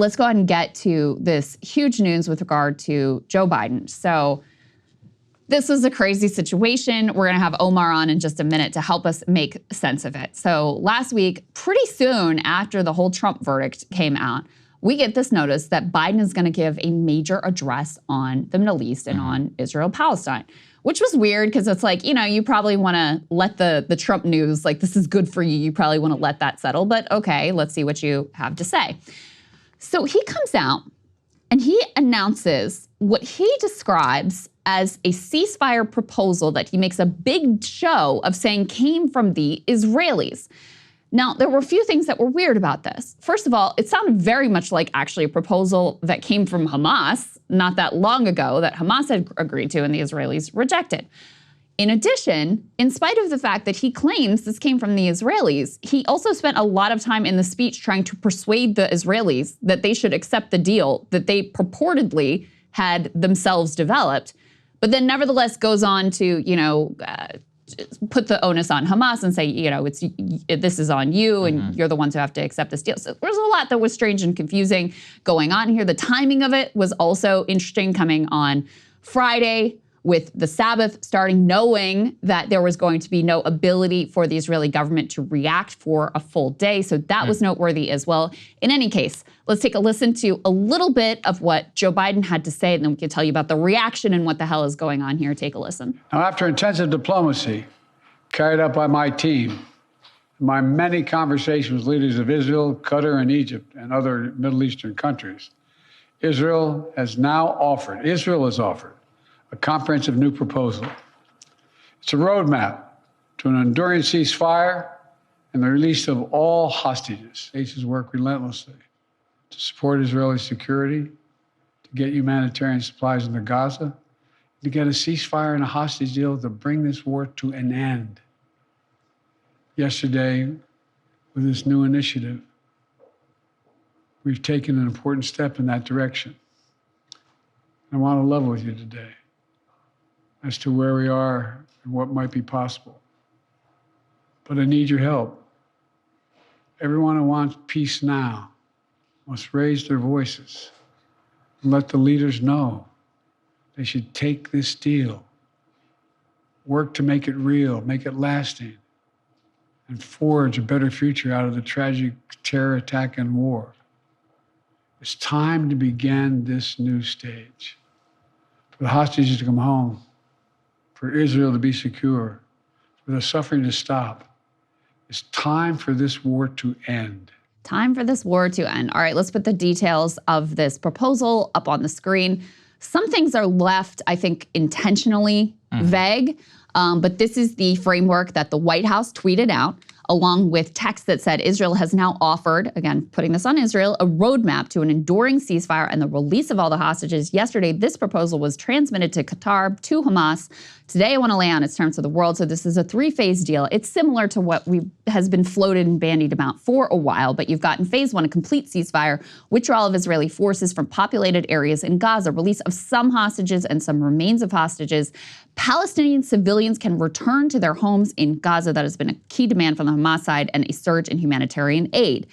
let's go ahead and get to this huge news with regard to Joe Biden. So this was a crazy situation. We're gonna have Omar on in just a minute to help us make sense of it. So last week, pretty soon after the whole Trump verdict came out, we get this notice that Biden is gonna give a major address on the Middle East and on Israel-Palestine, which was weird because it's like, you know, you probably wanna let the Trump news, like this is good for you, you probably wanna let that settle, but okay, let's see what you have to say. So he comes out and he announces what he describes as a ceasefire proposal that he makes a big show of saying came from the Israelis. Now, there were a few things that were weird about this. First of all, it sounded very much like actually a proposal that came from Hamas not that long ago that Hamas had agreed to and the Israelis rejected. In addition, in spite of the fact that he claims this came from the Israelis, he also spent a lot of time in the speech trying to persuade the Israelis that they should accept the deal that they purportedly had themselves developed, but then nevertheless goes on to, you know, put the onus on Hamas and say, you know, this is on you and you're the ones who have to accept this deal. So there's a lot that was strange and confusing going on here. The timing of it was also interesting, coming on Friday with the Sabbath starting, knowing that there was going to be no ability for the Israeli government to react for a full day. So that was noteworthy as well. In any case, let's take a listen to a little bit of what Joe Biden had to say, and then we can tell you about the reaction and what the hell is going on here. Take a listen. Now, after intensive diplomacy carried out by my team, my many conversations with leaders of Israel, Qatar, and Egypt, and other Middle Eastern countries, Israel has offered a comprehensive new proposal. It's a roadmap to an enduring ceasefire and the release of all hostages. States work relentlessly to support Israeli security, to get humanitarian supplies into Gaza, to get a ceasefire and a hostage deal to bring this war to an end. Yesterday, with this new initiative, we've taken an important step in that direction. I want to level with you today as to where we are and what might be possible. But I need your help. Everyone who wants peace now must raise their voices and let the leaders know they should take this deal, work to make it real, make it lasting, and forge a better future out of the tragic terror attack and war. It's time to begin this new stage, for the hostages to come home, for Israel to be secure, for the suffering to stop. It's time for this war to end. Time for this war to end. All right, let's put the details of this proposal up on the screen. Some things are left, I think, intentionally vague, but this is the framework that the White House tweeted out, along with text that said Israel has now offered, again, putting this on Israel, a roadmap to an enduring ceasefire and the release of all the hostages. Yesterday, this proposal was transmitted to Qatar, to Hamas. Today, I want to lay out its terms to the world. So this is a three-phase deal. It's similar to what has been floated and bandied about for a while, but you've got in phase one, a complete ceasefire, withdrawal of Israeli forces from populated areas in Gaza, release of some hostages and some remains of hostages. Palestinian civilians can return to their homes in Gaza. That has been a key demand from the Hamas side, and a surge in humanitarian aid.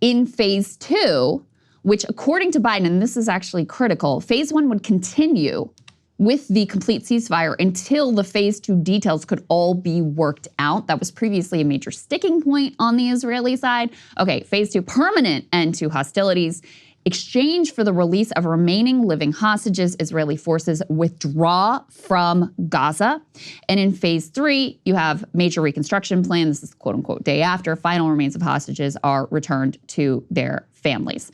In phase two, which according to Biden, and this is actually critical, phase one would continue with the complete ceasefire until the phase two details could all be worked out. That was previously a major sticking point on the Israeli side. Okay, phase two, permanent end to hostilities. Exchange for the release of remaining living hostages, Israeli forces withdraw from Gaza. And in phase three, you have major reconstruction plan. This is quote unquote day after. Final remains of hostages are returned to their families.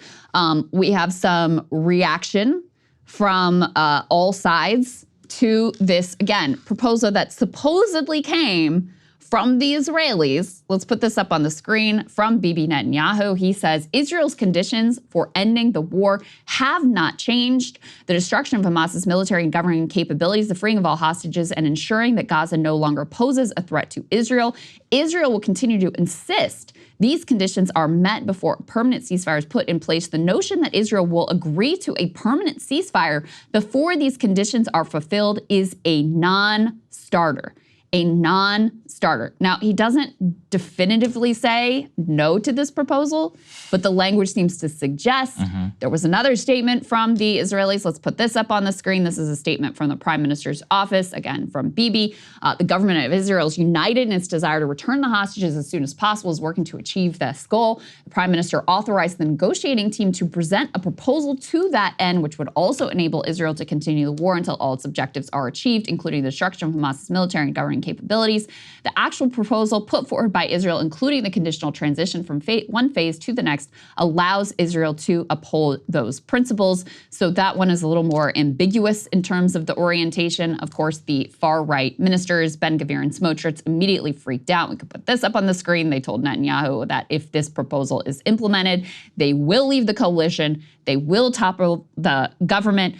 We have some reaction from all sides to this, again, proposal that supposedly came from the Israelis. Let's put this up on the screen from Bibi Netanyahu. He says, Israel's conditions for ending the war have not changed. The destruction of Hamas's military and governing capabilities, the freeing of all hostages, and ensuring that Gaza no longer poses a threat to Israel. Israel will continue to insist these conditions are met before a permanent ceasefire is put in place. The notion that Israel will agree to a permanent ceasefire before these conditions are fulfilled is a non-starter. a non-starter. Now, he doesn't definitively say no to this proposal, but the language seems to suggest. There was another statement from the Israelis. Let's put this up on the screen. This is a statement from the Prime Minister's office, again, from Bibi. The government of Israel is united in its desire to return the hostages as soon as possible, is working to achieve this goal. The Prime Minister authorized the negotiating team to present a proposal to that end, which would also enable Israel to continue the war until all its objectives are achieved, including the destruction of Hamas's military and governing capabilities. The actual proposal put forward by Israel, including the conditional transition from one phase to the next, allows Israel to uphold those principles. So that one is a little more ambiguous in terms of the orientation. Of course, the far-right ministers, Ben-Gvir and Smotrich, immediately freaked out. We could put this up on the screen. They told Netanyahu that if this proposal is implemented, they will leave the coalition. They will topple the government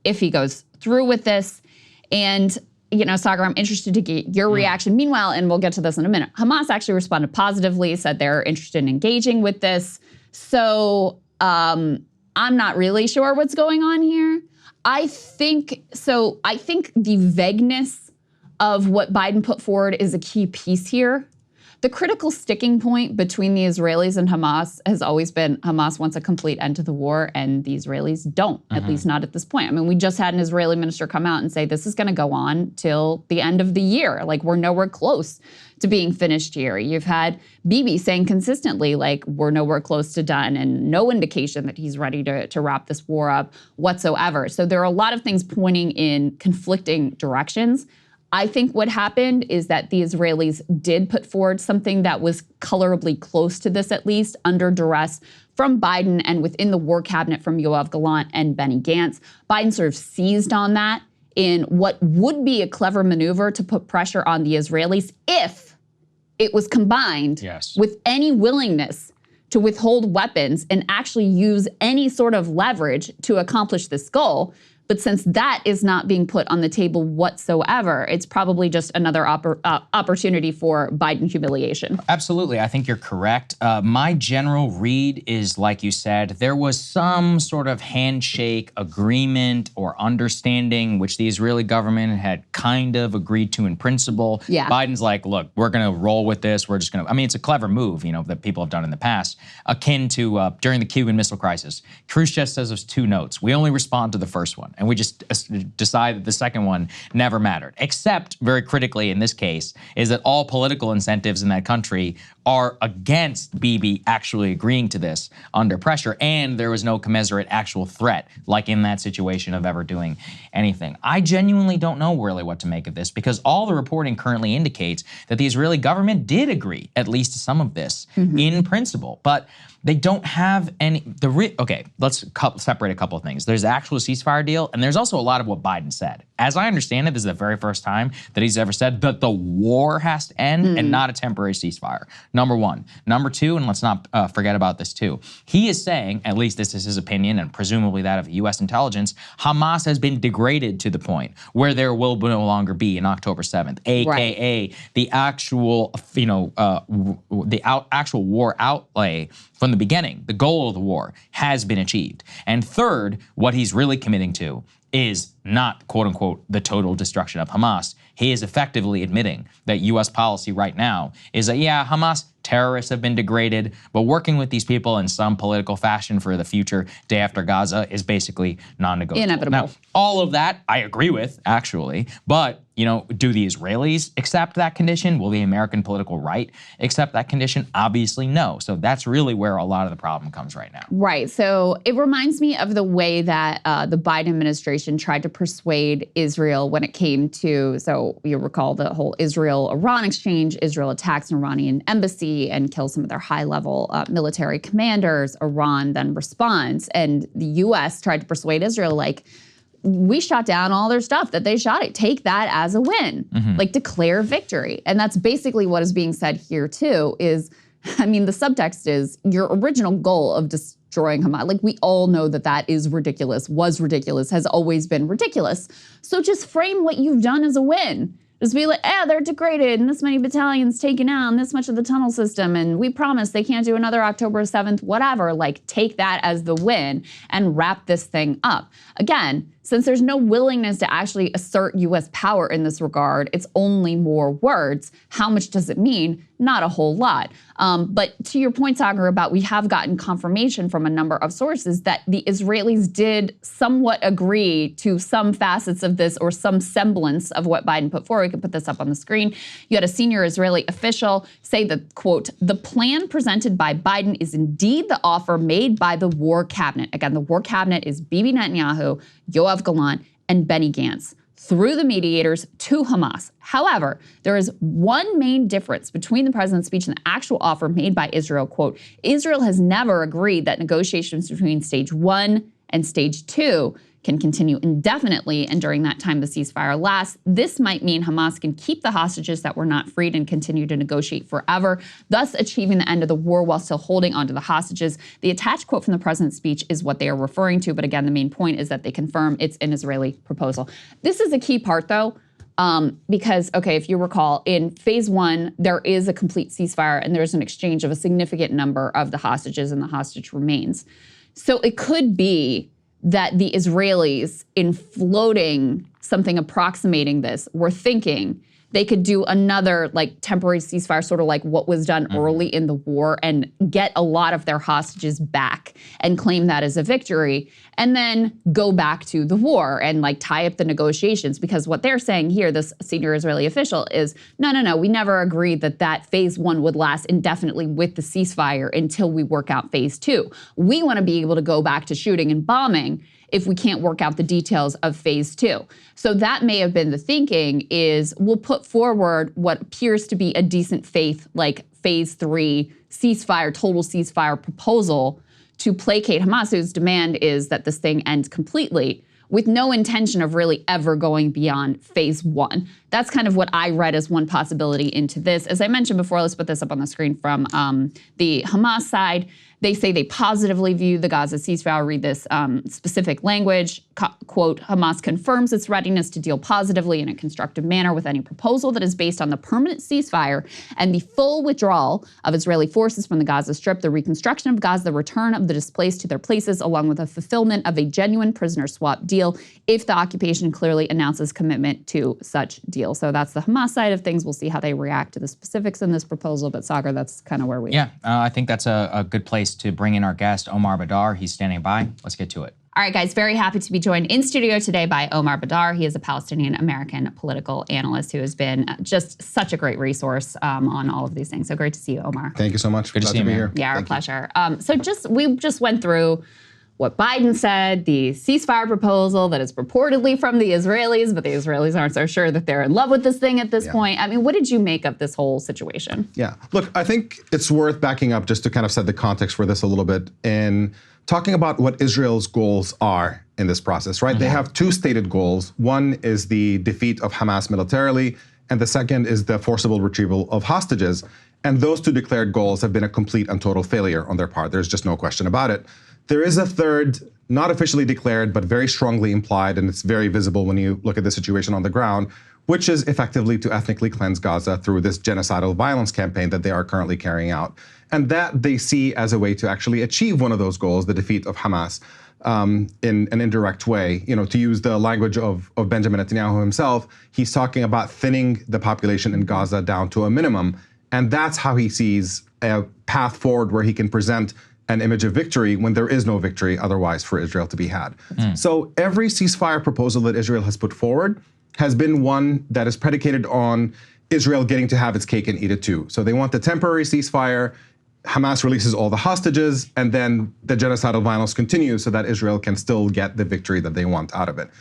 if he goes through with this. And you know, Saagar, I'm interested to get your reaction. Meanwhile, and we'll get to this in a minute, Hamas actually responded positively, said they're interested in engaging with this. So I'm not really sure what's going on here. I think the vagueness of what Biden put forward is a key piece here. The critical sticking point between the Israelis and Hamas has always been Hamas wants a complete end to the war, and the Israelis don't, at least not at this point. I mean, we just had an Israeli minister come out and say this is going to go on till the end of the year. Like, we're nowhere close to being finished here. You've had Bibi saying consistently, like, we're nowhere close to done, and no indication that he's ready to wrap this war up whatsoever. So there are a lot of things pointing in conflicting directions. I think what happened is that the Israelis did put forward something that was colorably close to this, at least, under duress from Biden and within the war cabinet from Yoav Gallant and Benny Gantz. Biden sort of seized on that in what would be a clever maneuver to put pressure on the Israelis if it was combined with any willingness to withhold weapons and actually use any sort of leverage to accomplish this goal. But since that is not being put on the table whatsoever, it's probably just another opportunity for Biden humiliation. Absolutely. I think you're correct. My general read is, like you said, there was some sort of handshake agreement or understanding which the Israeli government had kind of agreed to in principle. Yeah. Biden's like, look, we're going to roll with this. We're just going to, I mean, it's a clever move, you know, that people have done in the past, akin to during the Cuban Missile Crisis. Khrushchev says there's 2 notes. We only respond to the first one. And we just decide that the second one never mattered. Except, very critically in this case, is that all political incentives in that country are against Bibi actually agreeing to this under pressure, and there was no commensurate actual threat, like in that situation, of ever doing anything. I genuinely don't know really what to make of this, because all the reporting currently indicates that the Israeli government did agree, at least to some of this, in principle. But they don't have any, okay, let's separate a couple of things. There's the actual ceasefire deal, and there's also a lot of what Biden said. As I understand it, this is the very first time that he's ever said that the war has to end and not a temporary ceasefire. Number one. Number two, and let's not forget about this too, he is saying, at least this is his opinion and presumably that of US intelligence, Hamas has been degraded to the point where there will no longer be an October 7th, AKA the actual, you know, actual war outlay from the beginning. The goal of the war has been achieved. And third, what he's really committing to is not, quote unquote, the total destruction of Hamas. He is effectively admitting that US policy right now is that, yeah, Hamas terrorists have been degraded, but working with these people in some political fashion for the future day after Gaza is basically non-negotiable. Inevitable. Now, all of that I agree with, actually, but, you know, do the Israelis accept that condition? Will the American political right accept that condition? Obviously, no. So that's really where a lot of the problem comes right now. Right. So it reminds me of the way that the Biden administration tried to persuade Israel when it came to, so you recall the whole Israel-Iran exchange. Israel attacks an Iranian embassy and kills some of their high-level military commanders. Iran then responds. And the U.S. tried to persuade Israel, like, we shot down all their stuff that they shot at. Take that as a win. Like, declare victory. And that's basically what is being said here, too, is, I mean, the subtext is your original goal of destroying Hamas. Like, we all know that that is ridiculous, was ridiculous, has always been ridiculous. So just frame what you've done as a win. Just be like, they're degraded and this many battalions taken out and this much of the tunnel system, and we promise they can't do another October 7th, whatever. Like, take that as the win and wrap this thing up. Again, since there's no willingness to actually assert U.S. power in this regard, it's only more words. How much does it mean? Not a whole lot. But to your point, Saagar, about we have gotten confirmation from a number of sources that the Israelis did somewhat agree to some facets of this or some semblance of what Biden put forward. We can put this up on the screen. You had a senior Israeli official say that, quote, the plan presented by Biden is indeed the offer made by the war cabinet. Again, the war cabinet is Bibi Netanyahu, Yoav Gallant, and Benny Gantz, through the mediators to Hamas. However, there is one main difference between the president's speech and the actual offer made by Israel. Quote, Israel has never agreed that negotiations between stage 1 and stage 2 can continue indefinitely, and during that time the ceasefire lasts. This might mean Hamas can keep the hostages that were not freed and continue to negotiate forever, thus achieving the end of the war while still holding onto the hostages. The attached quote from the president's speech is what they are referring to, but again, the main point is that they confirm it's an Israeli proposal. This is a key part, though, because, okay, if you recall, in phase 1, there is a complete ceasefire and there's an exchange of a significant number of the hostages and the hostage remains. So it could be that the Israelis, in floating something approximating this, were thinking they could do another like temporary ceasefire, sort of like what was done early in the war, and get a lot of their hostages back and claim that as a victory, and then go back to the war and like tie up the negotiations. Because what they're saying here, this senior Israeli official, is no, we never agreed that phase 1 would last indefinitely with the ceasefire until we work out phase 2. We want to be able to go back to shooting and bombing if we can't work out the details of phase 2. So that may have been the thinking, is we'll put forward what appears to be a decent faith, like phase 3 ceasefire, total ceasefire proposal to placate Hamas, whose demand is that this thing ends completely, with no intention of really ever going beyond phase 1. That's kind of what I read as one possibility into this. As I mentioned before, let's put this up on the screen from the Hamas side. They say they positively view the Gaza ceasefire. I'll read this specific language. Quote, Hamas confirms its readiness to deal positively in a constructive manner with any proposal that is based on the permanent ceasefire and the full withdrawal of Israeli forces from the Gaza Strip, the reconstruction of Gaza, the return of the displaced to their places, along with the fulfillment of a genuine prisoner swap deal if the occupation clearly announces commitment to such deal. So that's the Hamas side of things. We'll see how they react to the specifics in this proposal. But Saagar, that's kind of where we are. Yeah, I think that's a good place to bring in our guest, Omar Badar. He's standing by. Let's get to it. All right, guys, very happy to be joined in studio today by Omar Badar. He is a Palestinian-American political analyst who has been just such a great resource on all of these things. So great to see you, Omar. Thank you so much. Good to see you, here. Yeah, our pleasure. We just went through what Biden said, the ceasefire proposal that is purportedly from the Israelis, but the Israelis aren't so sure that they're in love with this thing at this point. I mean, what did you make of this whole situation? Yeah, look, I think it's worth backing up just to kind of set the context for this a little bit and talking about what Israel's goals are in this process, right? They have two stated goals. One is the defeat of Hamas militarily, and the second is the forcible retrieval of hostages. And those two declared goals have been a complete and total failure on their part. There's just no question about it. There is a third, not officially declared, but very strongly implied, and it's very visible when you look at the situation on the ground, which is effectively to ethnically cleanse Gaza through this genocidal violence campaign that they are currently carrying out. And that they see as a way to actually achieve one of those goals, the defeat of Hamas, in an indirect way. You know, to use the language of Benjamin Netanyahu himself, he's talking about thinning the population in Gaza down to a minimum. And that's how he sees a path forward where he can present an image of victory when there is no victory otherwise for Israel to be had. So every ceasefire proposal that Israel has put forward has been one that is predicated on Israel getting to have its cake and eat it too. So they want the temporary ceasefire, Hamas releases all the hostages, and then the genocidal violence continues so that Israel can still get the victory that they want out of it.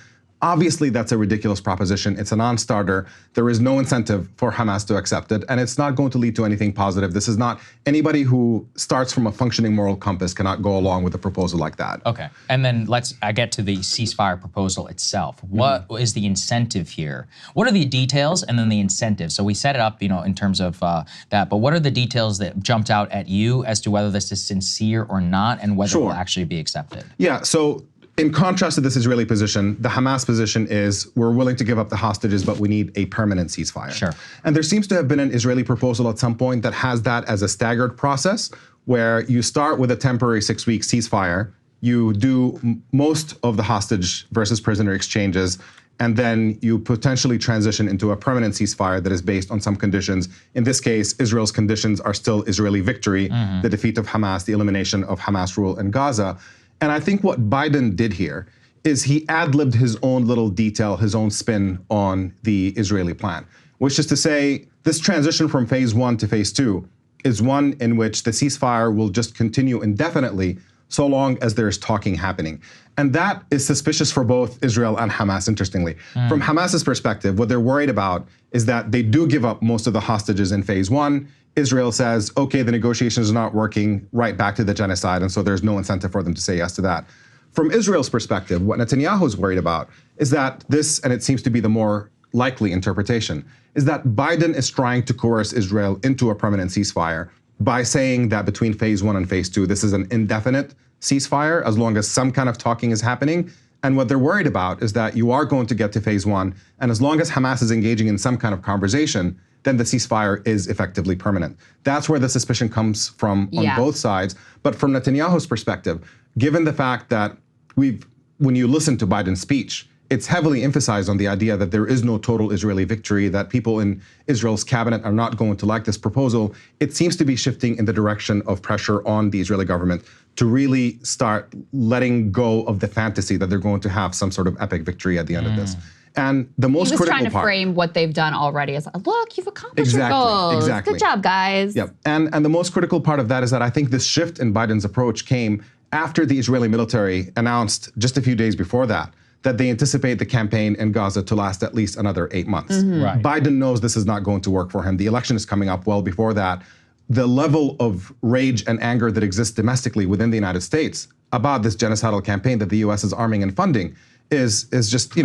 Obviously, that's a ridiculous proposition. It's a non-starter. There is no incentive for Hamas to accept it, and it's not going to lead to anything positive. This is not anybody who starts from a functioning moral compass cannot go along with a proposal like that. Okay, and then let's get to the ceasefire proposal itself. What is the incentive here? What are the details and then the incentive? So we set it up, you know, in terms of that, but what are the details that jumped out at you as to whether this is sincere or not, and whether it will actually be accepted? Yeah, so in contrast to this Israeli position, the Hamas position is we're willing to give up the hostages, but we need a permanent ceasefire. Sure. And there seems to have been an Israeli proposal at some point that has that as a staggered process, where you start with a temporary 6-week ceasefire, you do most of the hostage versus prisoner exchanges, and then you potentially transition into a permanent ceasefire that is based on some conditions. In this case, Israel's conditions are still Israeli victory, the defeat of Hamas, the elimination of Hamas rule in Gaza. And I think what Biden did here is he ad-libbed his own little detail, his own spin on the Israeli plan, which is to say this transition from phase 1 to phase 2 is one in which the ceasefire will just continue indefinitely so long as there's talking happening. And that is suspicious for both Israel and Hamas, interestingly. From Hamas's perspective, what they're worried about is that they do give up most of the hostages in phase 1. Israel says, okay, the negotiations are not working, right back to the genocide, and so there's no incentive for them to say yes to that. From Israel's perspective, what Netanyahu is worried about is that this, and it seems to be the more likely interpretation, is that Biden is trying to coerce Israel into a permanent ceasefire by saying that between phase 1 and phase 2, this is an indefinite ceasefire as long as some kind of talking is happening. And what they're worried about is that you are going to get to phase 1, and as long as Hamas is engaging in some kind of conversation, then the ceasefire is effectively permanent. That's where the suspicion comes from on both sides. But from Netanyahu's perspective, given the fact that when you listen to Biden's speech, it's heavily emphasized on the idea that there is no total Israeli victory, that people in Israel's cabinet are not going to like this proposal. It seems to be shifting in the direction of pressure on the Israeli government to really start letting go of the fantasy that they're going to have some sort of epic victory at the end of this. And the most critical part— He was trying to frame what they've done already as, look, you've accomplished your goals. Exactly. Good job, guys. Yep. And the most critical part of that is that I think this shift in Biden's approach came after the Israeli military announced just a few days before that they anticipate the campaign in Gaza to last at least another 8 months. Right. Biden knows this is not going to work for him. The election is coming up well before that. The level of rage and anger that exists domestically within the United States about this genocidal campaign that the U.S. is arming and funding is just,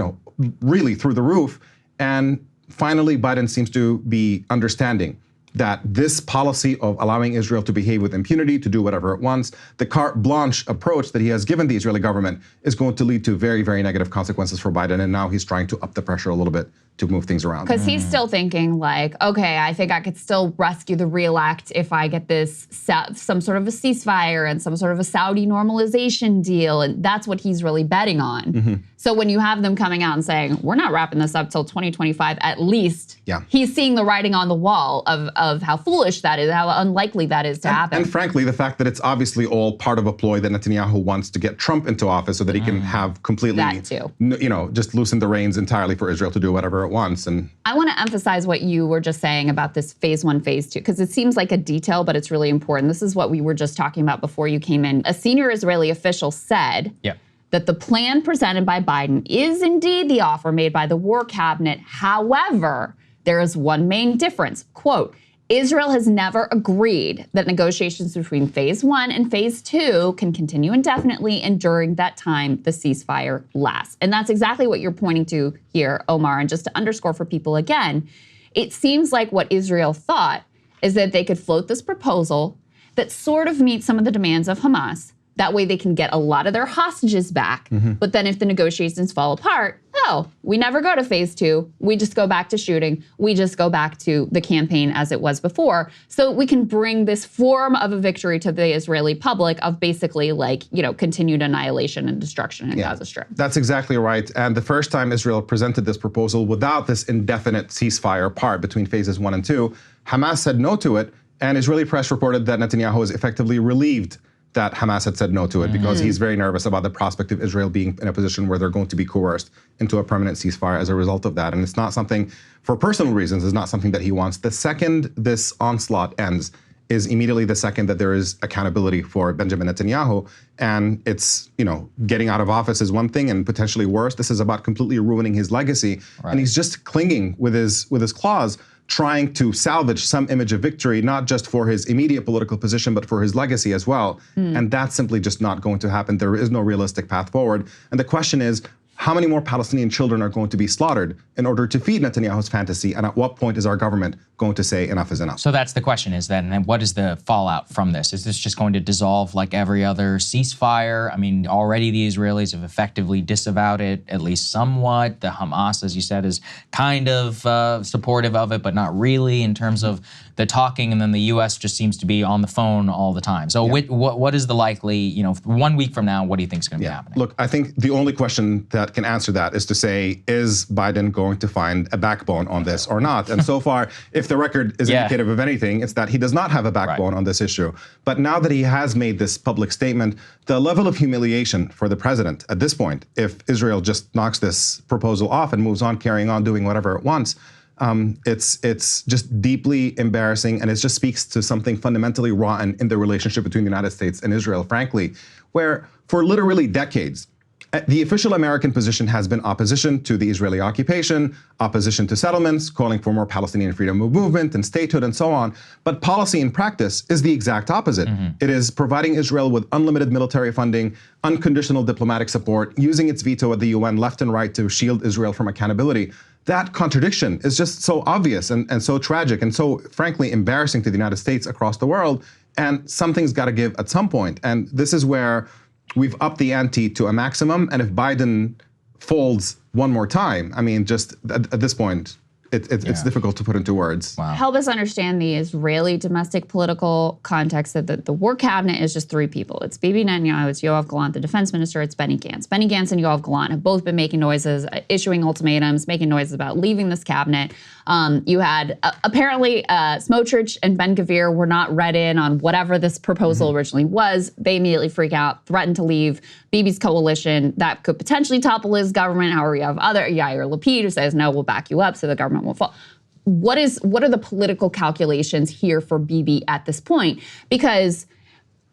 really through the roof. And finally, Biden seems to be understanding that this policy of allowing Israel to behave with impunity, to do whatever it wants, the carte blanche approach that he has given the Israeli government is going to lead to very, very negative consequences for Biden. And now he's trying to up the pressure a little bit to move things around. Because he's still thinking like, okay, I think I could still rescue the real act if I get this some sort of a ceasefire and some sort of a Saudi normalization deal. And that's what he's really betting on. So when you have them coming out and saying, we're not wrapping this up till 2025, at least, he's seeing the writing on the wall of how foolish that is, how unlikely that is to happen. And frankly, the fact that it's obviously all part of a ploy that Netanyahu wants to get Trump into office so that he can have completely, that too. Just loosen the reins entirely for Israel to do whatever it wants. And I want to emphasize what you were just saying about this phase 1, phase 2, because it seems like a detail, but it's really important. This is what we were just talking about before you came in. A senior Israeli official said that the plan presented by Biden is indeed the offer made by the war cabinet. However, there is one main difference. Quote, Israel has never agreed that negotiations between phase 1 and phase 2 can continue indefinitely, and during that time, the ceasefire lasts. And that's exactly what you're pointing to here, Omar. And just to underscore for people again, it seems like what Israel thought is that they could float this proposal that sort of meets some of the demands of Hamas. That way they can get a lot of their hostages back. But then if the negotiations fall apart, we never go to phase 2. We just go back to shooting. We just go back to the campaign as it was before. So we can bring this form of a victory to the Israeli public of basically continued annihilation and destruction in Gaza Strip. That's exactly right. And the first time Israel presented this proposal without this indefinite ceasefire part between phases 1 and 2, Hamas said no to it. And Israeli press reported that Netanyahu is effectively relieved that Hamas had said no to it because he's very nervous about the prospect of Israel being in a position where they're going to be coerced into a permanent ceasefire as a result of that. And it's not something, for personal reasons, it's not something that he wants. The second this onslaught ends is immediately the second that there is accountability for Benjamin Netanyahu. And it's, getting out of office is one thing, and potentially worse, this is about completely ruining his legacy. Right. And he's just clinging with his claws, trying to salvage some image of victory, not just for his immediate political position, but for his legacy as well. And that's simply just not going to happen. There is no realistic path forward. And the question is, how many more Palestinian children are going to be slaughtered in order to feed Netanyahu's fantasy? And at what point is our government going to say enough is enough? So that's the question is then, and what is the fallout from this? Is this just going to dissolve like every other ceasefire? I mean, already the Israelis have effectively disavowed it, at least somewhat. The Hamas, as you said, is kind of supportive of it, but not really in terms of the talking. And then the U.S. just seems to be on the phone all the time. So what is the likely, 1 week from now, what do you think is going to be happening? Look, I think the only question that can answer that is to say, is Biden going to find a backbone on this or not? And so far, if the record is indicative of anything, it's that he does not have a backbone on this issue. But now that he has made this public statement, the level of humiliation for the president at this point, if Israel just knocks this proposal off and moves on, carrying on, doing whatever it wants, it's just deeply embarrassing, and it just speaks to something fundamentally rotten in the relationship between the United States and Israel, frankly, where for literally decades, the official American position has been opposition to the Israeli occupation, opposition to settlements, calling for more Palestinian freedom of movement and statehood and so on. But policy in practice is the exact opposite. It is providing Israel with unlimited military funding, unconditional diplomatic support, using its veto at the UN left and right to shield Israel from accountability. That contradiction is just so obvious and so tragic and so, frankly, embarrassing to the United States across the world. And something's got to give at some point. And this is where we've upped the ante to a maximum. And if Biden folds one more time, I mean, just at this point, it's difficult to put into words. Wow. Help us understand the Israeli domestic political context that the war cabinet is just three people. It's Bibi Netanyahu, it's Yoav Gallant, the defense minister, it's Benny Gantz. Benny Gantz and Yoav Gallant have both been making noises, issuing ultimatums, making noises about leaving this cabinet. You had apparently Smotrich and Ben-Gvir were not read in on whatever this proposal originally was. They immediately freak out, threaten to leave. Bibi's coalition that could potentially topple his government. However, you have other Yair Lapid who says, no, we'll back you up so the government will fall. What are the political calculations here for Bibi at this point? Because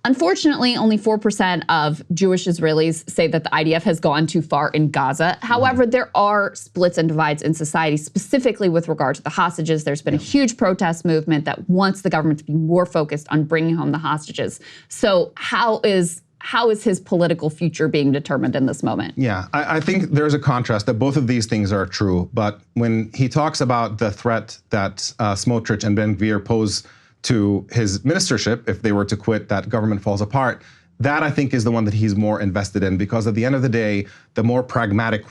unfortunately, only 4% of Jewish Israelis say that the IDF has gone too far in Gaza. However, there are splits and divides in society, specifically with regard to the hostages. There's been a huge protest movement that wants the government to be more focused on bringing home the hostages. So how is his political future being determined in this moment? Yeah, I think there's a contrast that both of these things are true. But when he talks about the threat that Smotrich and Ben-Gvir pose to his ministership, if they were to quit, that government falls apart, that I think is the one that he's more invested in, because at the end of the day, the more pragmatic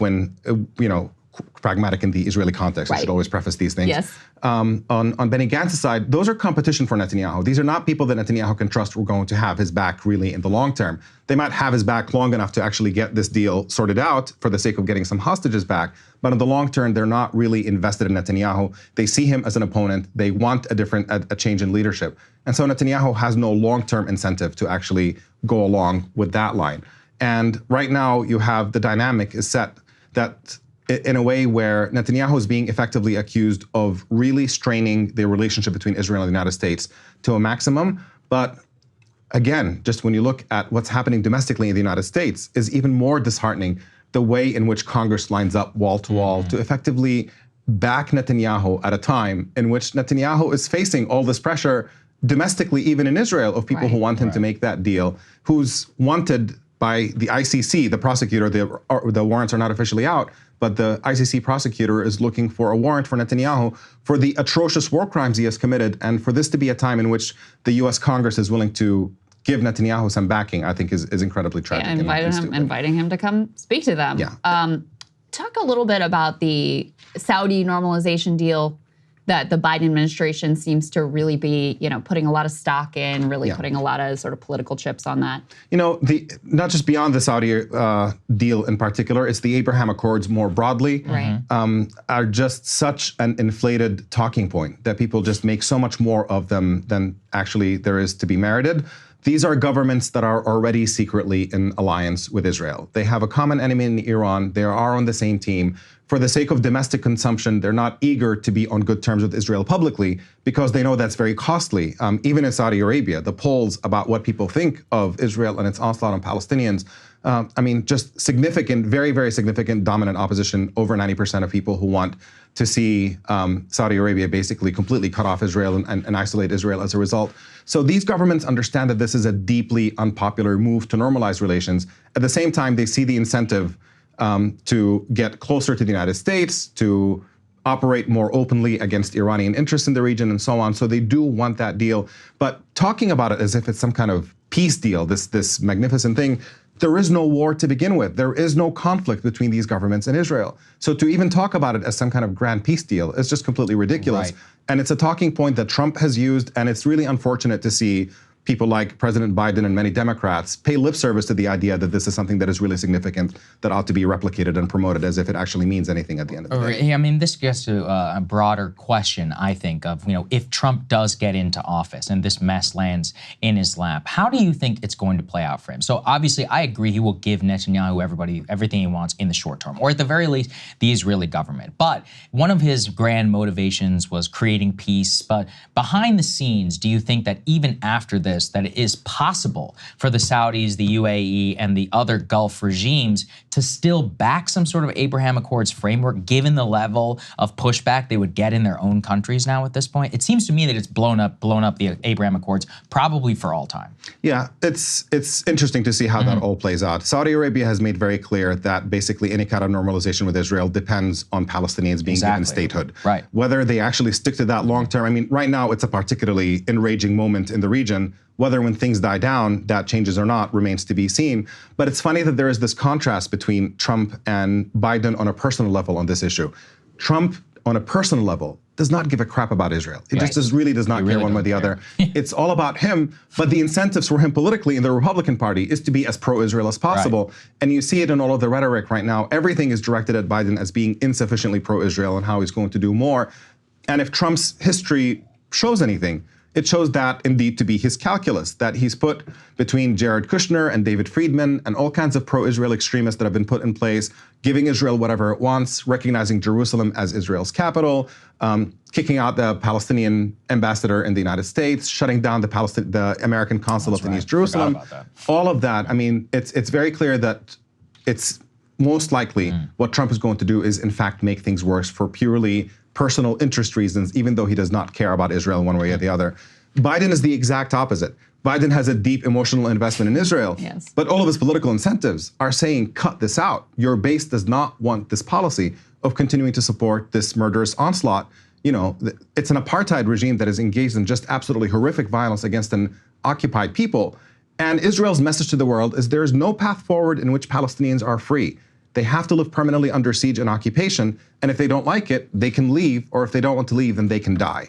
pragmatic in the Israeli context. I should always preface these things. Yes. On Benny Gantz's side, those are competition for Netanyahu. These are not people that Netanyahu can trust were going to have his back really in the long term. They might have his back long enough to actually get this deal sorted out for the sake of getting some hostages back. But in the long term, they're not really invested in Netanyahu. They see him as an opponent. They want a change in leadership. And so Netanyahu has no long-term incentive to actually go along with that line. And right now, you have the dynamic is set that in a way where Netanyahu is being effectively accused of really straining the relationship between Israel and the United States to a maximum. But again, just when you look at what's happening domestically in the United States, is even more disheartening the way in which Congress lines up wall to wall to effectively back Netanyahu at a time in which Netanyahu is facing all this pressure domestically, even in Israel, of people who want him to make that deal, who's wanted by the ICC, the prosecutor. The warrants are not officially out, but the ICC prosecutor is looking for a warrant for Netanyahu for the atrocious war crimes he has committed. And for this to be a time in which the US Congress is willing to give Netanyahu some backing, I think is incredibly tragic. Yeah, inviting him to come speak to them. Yeah. Talk a little bit about the Saudi normalization deal that the Biden administration seems to really be, putting a lot of stock in, really putting a lot of sort of political chips on that. Not just beyond the Saudi deal in particular, it's the Abraham Accords more broadly, are just such an inflated talking point that people just make so much more of them than actually there is to be merited. These are governments that are already secretly in alliance with Israel. They have a common enemy in Iran. They are on the same team. For the sake of domestic consumption, they're not eager to be on good terms with Israel publicly because they know that's very costly. Even in Saudi Arabia, the polls about what people think of Israel and its onslaught on Palestinians, just significant, very, very significant dominant opposition, over 90% of people who want to see Saudi Arabia basically completely cut off Israel and isolate Israel as a result. So these governments understand that this is a deeply unpopular move to normalize relations. At the same time, they see the incentive to get closer to the United States, to operate more openly against Iranian interests in the region and so on. So they do want that deal. But talking about it as if it's some kind of peace deal, this magnificent thing, there is no war to begin with. There is no conflict between these governments and Israel. So to even talk about it as some kind of grand peace deal is just completely ridiculous. Right. And it's a talking point that Trump has used, and it's really unfortunate to see people like President Biden and many Democrats pay lip service to the idea that this is something that is really significant, that ought to be replicated and promoted as if it actually means anything at the end of the day. I mean, this gets to a broader question, I think, of, if Trump does get into office and this mess lands in his lap, how do you think it's going to play out for him? So obviously, I agree he will give Netanyahu everything he wants in the short term, or at the very least, the Israeli government. But one of his grand motivations was creating peace. But behind the scenes, do you think that even after this, that it is possible for the Saudis, the UAE, and the other Gulf regimes to still back some sort of Abraham Accords framework, given the level of pushback they would get in their own countries now at this point? It seems to me that it's blown up the Abraham Accords probably for all time. Yeah, it's interesting to see how that all plays out. Saudi Arabia has made very clear that basically any kind of normalization with Israel depends on Palestinians being given statehood. Right. Whether they actually stick to that long term, I mean, right now it's a particularly enraging moment in the region. Whether when things die down, that changes or not remains to be seen. But it's funny that there is this contrast between Trump and Biden on a personal level on this issue. Trump, on a personal level, does not give a crap about Israel. He just really does not care one way or the other. It's all about him, but the incentives for him politically in the Republican Party is to be as pro-Israel as possible. Right. And you see it in all of the rhetoric right now. Everything is directed at Biden as being insufficiently pro-Israel and how he's going to do more. And if Trump's history shows anything, it shows that indeed to be his calculus, that he's put between Jared Kushner and David Friedman and all kinds of pro-Israel extremists that have been put in place, giving Israel whatever it wants, recognizing Jerusalem as Israel's capital, kicking out the Palestinian ambassador in the United States, shutting down the American consulate in East Jerusalem. All of that, I mean, it's very clear that it's most likely what Trump is going to do is in fact make things worse for purely personal interest reasons, even though he does not care about Israel one way or the other. Biden is the exact opposite. Biden has a deep emotional investment in Israel, but all of his political incentives are saying, cut this out. Your base does not want this policy of continuing to support this murderous onslaught. It's an apartheid regime that is engaged in just absolutely horrific violence against an occupied people. And Israel's message to the world is there is no path forward in which Palestinians are free. They have to live permanently under siege and occupation, and if they don't like it, they can leave, or if they don't want to leave, then they can die.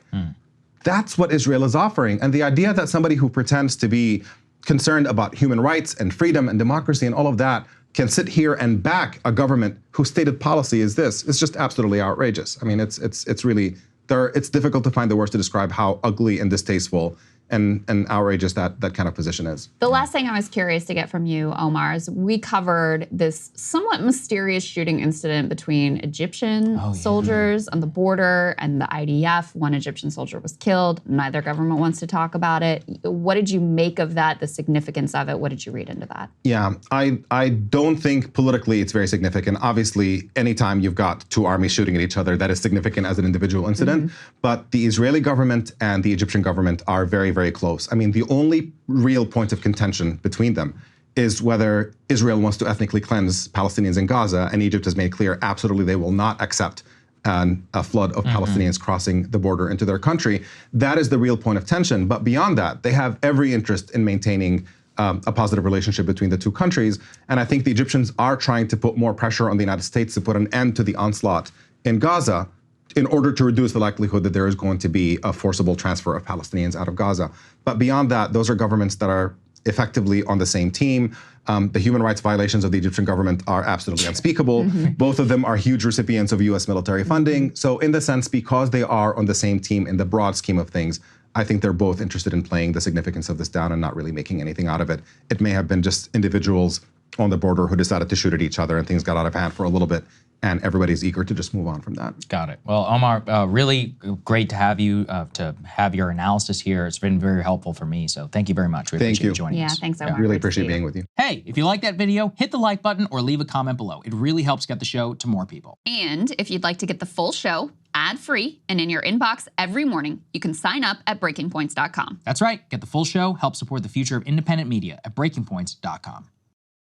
That's what Israel is offering. And the idea that somebody who pretends to be concerned about human rights and freedom and democracy and all of that can sit here and back a government whose stated policy is this, is just absolutely outrageous. I mean, it's really, it's difficult to find the words to describe how ugly and distasteful and outrageous that kind of position is. The last thing I was curious to get from you, Omar, is we covered this somewhat mysterious shooting incident between Egyptian soldiers on the border and the IDF. One Egyptian soldier was killed. Neither government wants to talk about it. What did you make of that, the significance of it? What did you read into that? Yeah, I don't think politically it's very significant. Obviously, anytime you've got two armies shooting at each other, that is significant as an individual incident. But the Israeli government and the Egyptian government are very, very close. I mean, the only real point of contention between them is whether Israel wants to ethnically cleanse Palestinians in Gaza, and Egypt has made clear absolutely they will not accept a flood of Palestinians crossing the border into their country. That is the real point of tension. But beyond that, they have every interest in maintaining a positive relationship between the two countries. And I think the Egyptians are trying to put more pressure on the United States to put an end to the onslaught in Gaza, in order to reduce the likelihood that there is going to be a forcible transfer of Palestinians out of Gaza. But beyond that, those are governments that are effectively on the same team. The human rights violations of the Egyptian government are absolutely unspeakable. Both of them are huge recipients of US military funding. So in the sense, because they are on the same team in the broad scheme of things, I think they're both interested in playing the significance of this down and not really making anything out of it. It may have been just individuals on the border who decided to shoot at each other and things got out of hand for a little bit, and everybody's eager to just move on from that. Got it. Well, Omar, really great to have you, to have your analysis here. It's been very helpful for me, so thank you very much. We appreciate you joining us. Yeah, thanks, Omar. I really appreciate being with you. Hey, if you like that video, hit the like button or leave a comment below. It really helps get the show to more people. And if you'd like to get the full show ad-free and in your inbox every morning, you can sign up at breakingpoints.com. That's right. Get the full show, help support the future of independent media at breakingpoints.com.